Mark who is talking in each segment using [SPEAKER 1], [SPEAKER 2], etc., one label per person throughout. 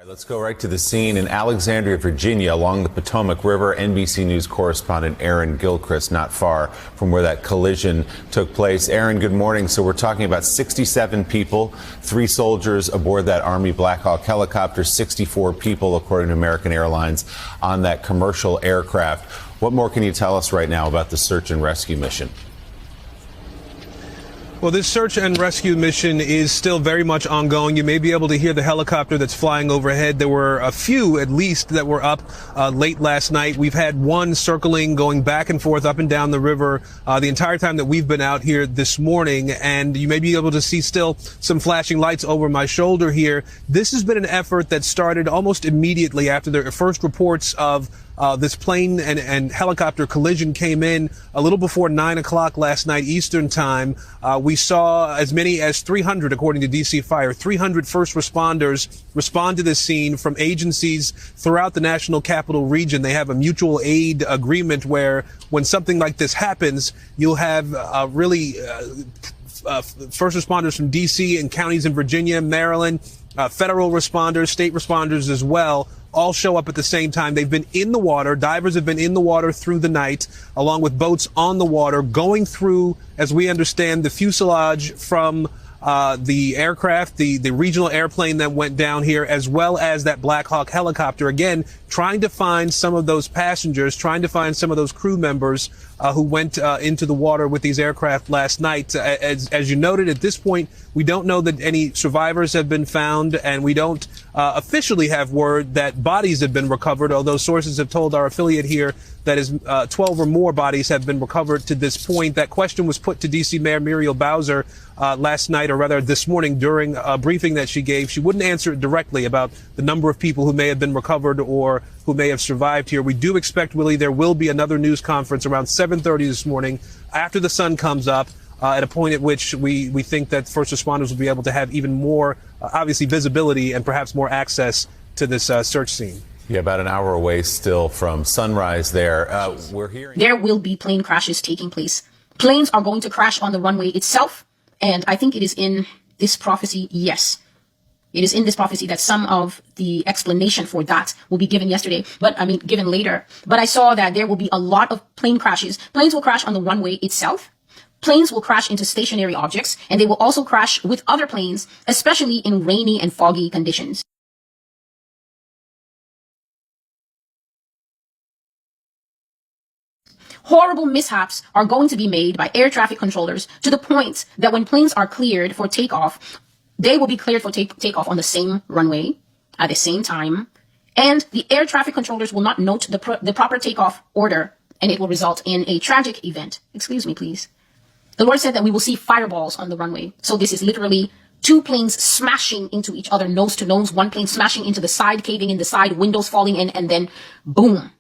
[SPEAKER 1] Let's go right to the scene in Alexandria, Virginia, along the Potomac River. NBC News correspondent Aaron Gilchrist, not far from where that collision took place. Aaron, good morning. So we're talking about 67 people, 3 soldiers aboard that Army Black Hawk helicopter, 64 people, according to American Airlines, on that commercial aircraft. What more can you tell us right now about the search and rescue mission?
[SPEAKER 2] Well, this search and rescue mission is still very much ongoing. You may be able to hear the helicopter that's flying overhead. There were a few, at least, that were up late last night. We've had one circling, going back and forth up and down the river the entire time that we've been out here this morning. And you may be able to see still some flashing lights over my shoulder here. This has been an effort that started almost immediately after the first reports of this plane and helicopter collision came in a little before 9 o'clock last night Eastern time. We saw as many as 300, according to DC Fire, 300 first responders respond to this scene from agencies throughout the National Capital Region. They have a mutual aid agreement where when something like this happens, you'll have first responders from DC and counties in Virginia, Maryland, federal responders, state responders as well, all show up at the same time. They've been in the water. Divers have been in the water through the night, along with boats on the water, going through, as we understand, the fuselage from the aircraft, the regional airplane that went down here, as well as that Black Hawk helicopter. Again, trying to find some of those passengers, trying to find some of those crew members who went into the water with these aircraft last night. As you noted, at this point, we don't know that any survivors have been found, and we don't officially have word that bodies have been recovered, although sources have told our affiliate here that is 12 or more bodies have been recovered to this point. That question was put to D.C. Mayor Muriel Bowser last night, or rather this morning, during a briefing that she gave. She wouldn't answer it directly about the number of people who may have been recovered or who may have survived here. We do expect, Willie, there will be another news conference around 7:30 this morning after the sun comes up, at a point at which we think that first responders will be able to have even more, obviously, visibility and perhaps more access to this search scene.
[SPEAKER 1] Yeah, about an hour away still from sunrise there. We're hearing
[SPEAKER 3] there will be plane crashes taking place. Planes are going to crash on the runway itself. And I think it is in this prophecy, yes. It is in this prophecy that some of the explanation for that will be given given later. But I saw that there will be a lot of plane crashes. Planes will crash on the runway itself. Planes will crash into stationary objects, and they will also crash with other planes, especially in rainy and foggy conditions. Horrible mishaps are going to be made by air traffic controllers to the point that when planes are cleared for takeoff, they will be cleared for takeoff on the same runway at the same time. And the air traffic controllers will not note the proper takeoff order, and it will result in a tragic event. Excuse me, please. The Lord said that we will see fireballs on the runway. So this is literally 2 planes smashing into each other, nose to nose, 1 plane smashing into the side, caving in the side, windows falling in, and then boom.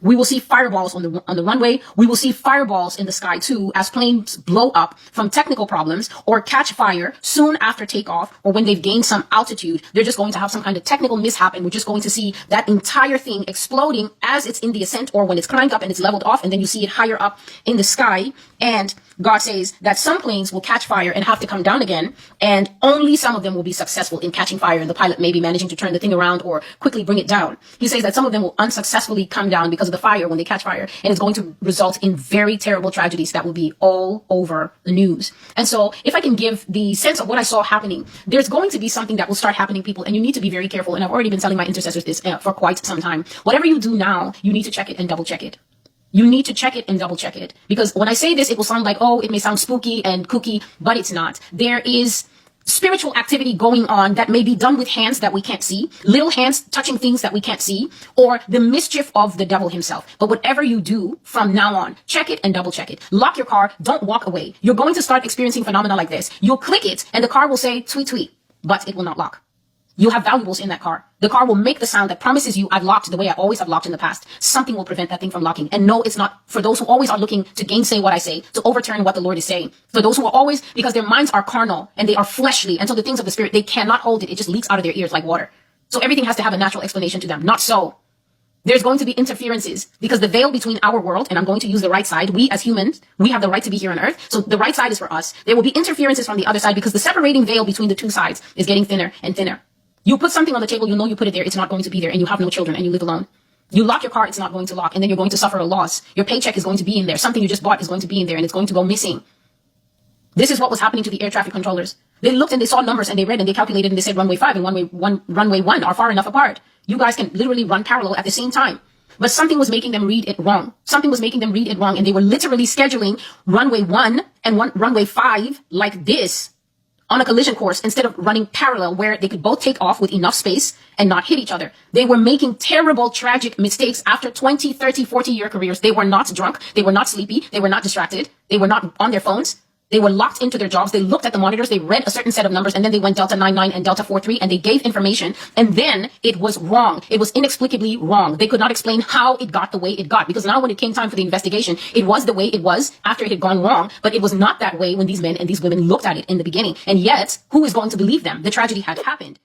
[SPEAKER 3] We will see fireballs on the runway. We will see fireballs in the sky too, as planes blow up from technical problems or catch fire soon after takeoff, or when they've gained some altitude. They're just going to have some kind of technical mishap, and we're just going to see that entire thing exploding as it's in the ascent, or when it's climbed up and it's leveled off, and then you see it higher up in the sky. And God says that some planes will catch fire and have to come down again, and only some of them will be successful in catching fire, and the pilot may be managing to turn the thing around or quickly bring it down. He says that some of them will unsuccessfully come down because of the fire when they catch fire, and it's going to result in very terrible tragedies that will be all over the news. And so if I can give the sense of what I saw happening, there's going to be something that will start happening, people, and you need to be very careful. And I've already been telling my intercessors this for quite some time. Whatever you do now, you need to check it and double check it. You need to check it and double check it, because when I say this, it will sound like, oh, it may sound spooky and kooky, but it's not. There is spiritual activity going on that may be done with hands that we can't see, little hands touching things that we can't see, or the mischief of the devil himself. But whatever you do from now on, check it and double check it. Lock your car. Don't walk away. You're going to start experiencing phenomena like this. You'll click it and the car will say tweet, tweet, but it will not lock. You have valuables in that car. The car will make the sound that promises you, I've locked the way I always have locked in the past. Something will prevent that thing from locking. And no, it's not for those who always are looking to gainsay what I say, to overturn what the Lord is saying. For those who are always, because their minds are carnal and they are fleshly, and so the things of the Spirit, they cannot hold it. It just leaks out of their ears like water. So everything has to have a natural explanation to them. Not so. There's going to be interferences, because the veil between our world, and I'm going to use the right side, we as humans, we have the right to be here on earth. So the right side is for us. There will be interferences from the other side, because the separating veil between the two sides is getting thinner and thinner. You put something on the table, you know you put it there, it's not going to be there, and you have no children, and you live alone. You lock your car, it's not going to lock, and then you're going to suffer a loss. Your paycheck is going to be in there. Something you just bought is going to be in there, and it's going to go missing. This is what was happening to the air traffic controllers. They looked and they saw numbers and they read and they calculated and they said runway 5 and runway 1 are far enough apart. You guys can literally run parallel at the same time. But something was making them read it wrong. Something was making them read it wrong, and they were literally scheduling runway 1 and runway 5 like this on a collision course instead of running parallel where they could both take off with enough space and not hit each other. They were making terrible, tragic mistakes after 20, 30, 40-year careers. They were not drunk. They were not sleepy. They were not distracted. They were not on their phones. They were locked into their jobs. They looked at the monitors. They read a certain set of numbers, and then they went Delta 99 and Delta 43, and they gave information. And then it was wrong. It was inexplicably wrong. They could not explain how it got the way it got, because now when it came time for the investigation, it was the way it was after it had gone wrong. But it was not that way when these men and these women looked at it in the beginning. And yet, who is going to believe them? The tragedy had happened.